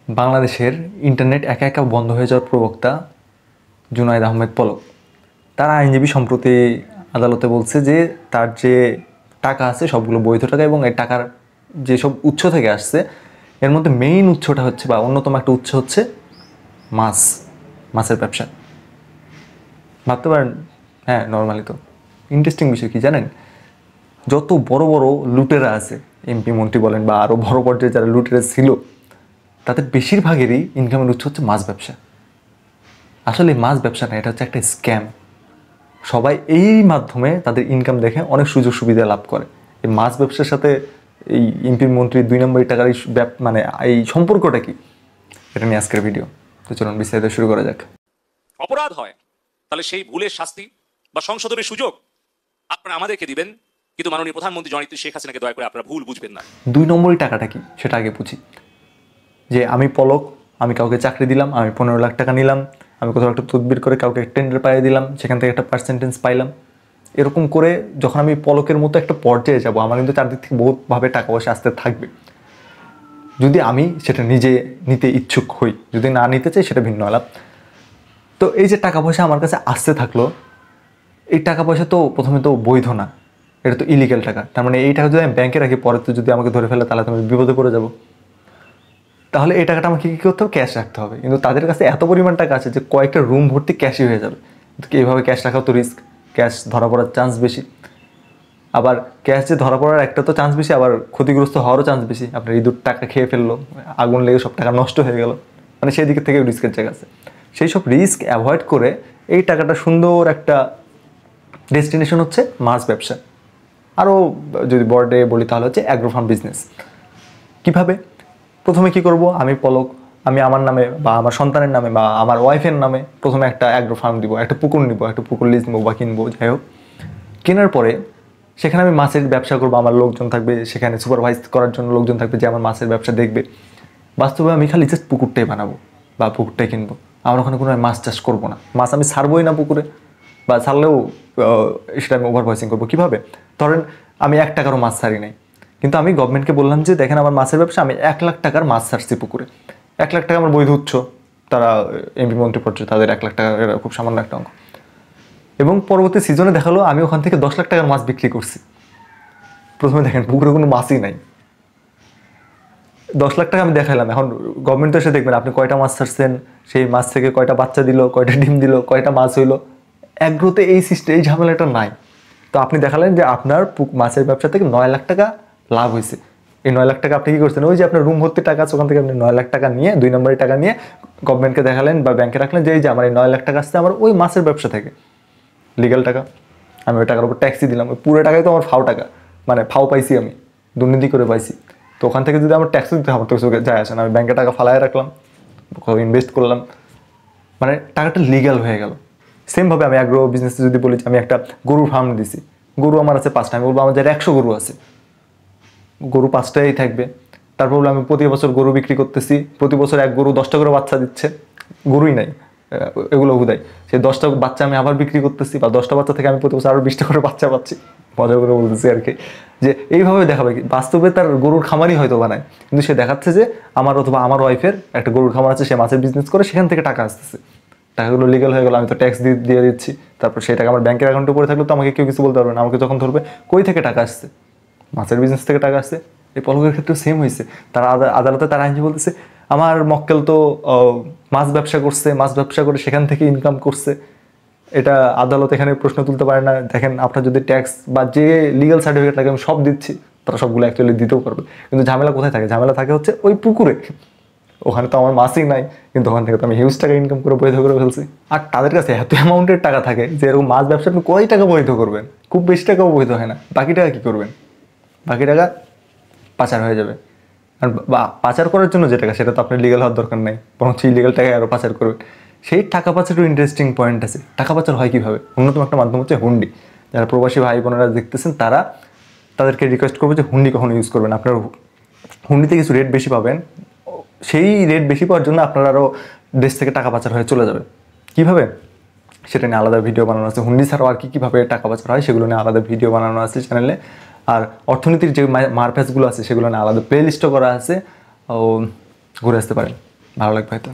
বাংলাদেশের ইন্টারনেট একা একা বন্ধ হয়ে যাওয়ার প্রবক্তা জুনায়েদ আহমেদ পলক তার আইনজীবী সম্প্রতি আদালতে বলছে যে তার যে টাকা আছে সবগুলো বৈধ টাকা এবং এই টাকার যেসব উৎস থেকে আসছে এর মধ্যে মেইন উৎসটা হচ্ছে বা অন্যতম একটা উৎস হচ্ছে মাছের ব্যবসা। ভাবতে পারেন, হ্যাঁ নর্মালি তো ইন্টারেস্টিং বিষয় কি জানেন, যত বড় বড় লুটেরা আছে, এমপি মন্ত্রী বলেন বা আরও বড় পর্যায়ে যারা লুটেরা ছিল, তাদের বেশিরভাগেরই ইনকামের উৎস হচ্ছে মাছ ব্যবসা। আসলে মাছ ব্যবসা না, এটা হচ্ছে একটা স্ক্যাম। সবাই এই মাধ্যমে তাদের ইনকাম দেখে অনেক সুযোগ সুবিধা লাভ করে। এই মাছ ব্যবসার সাথে এই এমপি মন্ত্রী 2 নম্বরই টাকার এই মানে এই সম্পর্কটা কি, এটা নিয়ে আজকের ভিডিও। তো চলুন বিস্তারিত শুরু করা যাক। অপরাধ হয় তাহলে সেই ভুলের শাস্তি বা সংশোধনের সুযোগ আপনারা আমাদেরকে দিবেন, কিন্তু মাননীয় প্রধানমন্ত্রী জননেত্রী শেখ হাসিনাকে দয়া করে আপনারা ভুল বুঝবেন না। 2 নম্বরই টাকাটা কি সেটা আগে বুঝি। যে আমি পলক, আমি কাউকে চাকরি দিলাম, আমি 15 লাখ টাকা নিলাম, আমি কোথাও একটা তদবির করে কাউকে টেন্ডার পাইয়ে দিলাম, সেখান থেকে একটা পার্সেন্টেজ পাইলাম। এরকম করে যখন আমি পলকের মতো একটা পর্যায়ে যাব, আমার কিন্তু চারদিক থেকে বহুতভাবে টাকা পয়সা আসতে থাকবে। যদি আমি সেটা নিজে নিতে ইচ্ছুক হই, যদি না নিতে চাই সেটা ভিন্ন আলাপ। তো এই যে টাকা পয়সা আমার কাছে আসতে থাকলো, এই টাকা পয়সা তো প্রথমে তো বৈধ না, এটা তো ইলিগাল টাকা। তার মানে এই টাকা যদি আমি ব্যাংকে রাখি, পরে তো যদি আমাকে ধরে ফেলে তাহলে তো আমি বিপদে পড়ে যাব। তাহলে এই টাকাটা আমাকে কী করতে হবে, ক্যাশ রাখতে হবে। কিন্তু তাদের কাছে এত পরিমাণ টাকা আছে যে কয়েকটা রুম ভর্তি ক্যাশই হয়ে যাবে। কিন্তু এইভাবে ক্যাশ রাখাও তো রিস্ক, ক্যাশ ধরা পড়ার চান্স বেশি। আবার ক্যাশ যে ধরা পড়ার একটা তো চান্স বেশি, আবার ক্ষতিগ্রস্ত হওয়ারও চান্স বেশি। আপনার ইঁদুর টাকা খেয়ে ফেললো, আগুন লেগে সব টাকা নষ্ট হয়ে গেল, মানে সেই দিক থেকে রিস্কের জায়গা আছে। সেই সব রিস্ক অ্যাভয়েড করে এই টাকাটা সুন্দর একটা ডেস্টিনেশন হচ্ছে মাছ ব্যবসা। আরও যদি বড়ে বলি তাহলে হচ্ছে অ্যাগ্রো ফার্ম বিজনেস। কীভাবে? প্রথমে কি করব, আমি পলক, আমি আমার নামে বা আমার সন্তানের নামে বা আমার ওয়াইফের নামে প্রথমে একটা অ্যাগ্রো ফার্ম দিব, একটা পুকুর নিব, একটা পুকুর লিজ নেবো বা কিনবো, যাই হোক। কেনার পরে সেখানে আমি মাছের ব্যবসা করবো, আমার লোকজন থাকবে সেখানে, সুপারভাইজ করার জন্য লোকজন থাকবে যে আমার মাছের ব্যবসা দেখবে। বাস্তবে আমি খালি জাস্ট পুকুরটাই বানাবো বা পুকুরটাই কিনবো, আমার ওখানে কোনো মাছ চাষ করবো না। মাছ আমি ছাড়বোই না পুকুরে, বা ছাড়লেও সেটা আমি ওভার ভয়েসিং করবো। কীভাবে? ধরেন আমি 1 টাকারও মাছ ছাড়ি নাই, কিন্তু আমি গভর্নমেন্টকে বললাম যে দেখেন আমার মাছের ব্যবসা, আমি 1 লাখ টাকার মাছ ছাড়ছি পুকুরে। 1 লাখ টাকা আমার বৈধ উৎস, তারা এমপি মন্ত্রী পর্যায়ে তাদের 1 লাখ টাকা খুব সামান্য একটা অঙ্ক। এবং পরবর্তী সিজনে দেখালো আমি ওখান থেকে 10 লাখ টাকার মাছ বিক্রি করছি। প্রথমে দেখেন পুকুরে কোনো মাছই নাই, 10 লাখ টাকা আমি দেখালাম। এখন গভর্নমেন্ট তো এসে দেখবেন আপনি কয়টা মাছ ছাড়ছেন, সেই মাছ থেকে কয়টা বাচ্চা দিল, কয়টা ডিম দিল, কয়টা মাছ হইলো। অ্যাগ্রোতে এই সিস্টেম, এই ঝামেলাটা নাই। তো আপনি দেখালেন যে আপনার মাছের ব্যবসা থেকে 9 লাখ টাকা লাভ হয়েছে। এই 9 লাখ টাকা আপনি কী করছেন, ওই যে আপনার রুম ভর্তি টাকা আছে ওখান থেকে আপনি 9 লাখ টাকা নিয়ে 2 নম্বরের টাকা নিয়ে গভর্নমেন্টকে দেখালেন বা ব্যাংকে রাখলেন যে এই যে আমার এই 9 লাখ টাকা আসছে আমার ওই মাছের ব্যবসা থেকে, লিগ্যাল টাকা। আমি ওই টাকার উপর ট্যাক্সই দিলাম, ওই পুরো টাকাই তো আমার ফাও টাকা, মানে ফাও পাইছি, আমি দুর্নীতি করে পাইছি। তো ওখান থেকে যদি আমার ট্যাক্সও দিতে, আমার তো কিছু যায় আসে না। আমি ব্যাংকে টাকা ফালায় রাখলাম, ইনভেস্ট করলাম, মানে টাকাটা লিগ্যাল হয়ে গেল। সেমভাবে আমি অ্যাগ্রো বিজনেসে যদি বলি, আমি একটা গরুর ফার্ম দিছি, গরু আমার আছে 5টা, আমি বলবো আমাদের 100 গরু আছে, গরু 5টাই থাকবে। তারপর বলবো আমি প্রতি বছর গরু বিক্রি করতেছি, প্রতি বছর এক গরু 10টা করে বাচ্চা দিচ্ছে, গরুই নাই এগুলো হুদাই, সেই 10টা বাচ্চা আমি আবার বিক্রি করতেছি, বা 10টা বাচ্চা থেকে আমি প্রতি বছর আরও 20টা করে বাচ্চা পাচ্ছি। মজা করে বলতেছি আর কি, যে এইভাবে দেখাবে। বাস্তবে তার গরুর খামারই হয়তো বানায়, কিন্তু সে দেখাচ্ছে যে আমার অথবা আমার ওয়াইফের একটা গরুর খামার আছে, সে মাছের বিজনেস করে, সেখান থেকে টাকা আসতেছে, টাকাগুলো লিগ্যাল হয়ে গেল, আমি তো ট্যাক্স দিয়ে দিচ্ছি। তারপর সেই টাকা আমার ব্যাংকের অ্যাকাউন্টে পড়ে থাকলে তো আমাকে কেউ কিছু বলতে পারবে না। আমাকে যখন ধরবে কই থেকে টাকা আসছে, মাছের বিজনেস থেকে টাকা আসছে। এই পলকের ক্ষেত্রে সেম হয়েছে। তারা আদালতে তার আইনজীবী বলতেছে আমার মক্কেল তো মাছ ব্যবসা করছে, মাছ ব্যবসা করে সেখান থেকে ইনকাম করছে, এটা আদালত এখানে প্রশ্ন তুলতে পারে না। দেখেন আপনার যদি ট্যাক্স বা যে লিগাল সার্টিফিকেট লাগে আমি সব দিচ্ছি, তারা সবগুলো অ্যাকচুয়ালি দিতেও পারবে। কিন্তু ঝামেলা কোথায় থাকে? ঝামেলা থাকে হচ্ছে ওই পুকুরে, ওখানে তো আমার মাছই নাই, কিন্তু ওখান থেকে তো আমি হিউজ টাকা ইনকাম করে বৈধ করে ফেলছি। আর তাদের কাছে এত অ্যামাউন্টের টাকা থাকে যে এরকম মাছ ব্যবসা আপনি কয় টাকা বৈধ করবেন? খুব বেশি টাকাও বৈধ হয় না। বাকি টাকা কী করবেন? বাকি টাকা পাচার হয়ে যাবে। আর বা পাচার করার জন্য যে টাকা, সেটা তো আপনার লিগাল হওয়ার দরকার নেই, বরঞ্চ ইলিগাল টাকায় আরও পাচার করবেন। সেই টাকা পাচারেরও ইন্টারেস্টিং পয়েন্ট আছে। টাকা পাচার হয় কীভাবে? অন্যতম একটা মাধ্যম হচ্ছে হুন্ডি। যারা প্রবাসী ভাই বোনেরা দেখতেছেন তাদেরকে রিকোয়েস্ট করবো যে হুন্ডি কখনো ইউজ করবেন। আপনার হুন্ডিতে কিছু রেট বেশি পাবেন, সেই রেট বেশি পাওয়ার জন্য আপনার আরও দেশ থেকে টাকা পাচার হয়ে চলে যাবে। কীভাবে? সেটা নিয়ে আলাদা ভিডিও বানানো আছে। হুন্ডি ছাড়াও আর কীভাবে টাকা পাচার হয় সেগুলো নিয়ে আলাদা ভিডিও বানানো আছে চ্যানেলে। আর অর্থনীতির যে মারপ্যাচগুলো আছে সেগুলো নিয়ে আলাদা প্লে লিস্টও করা আছে, ঘুরে আসতে পারেন। ভালো লাগবে হয়তো।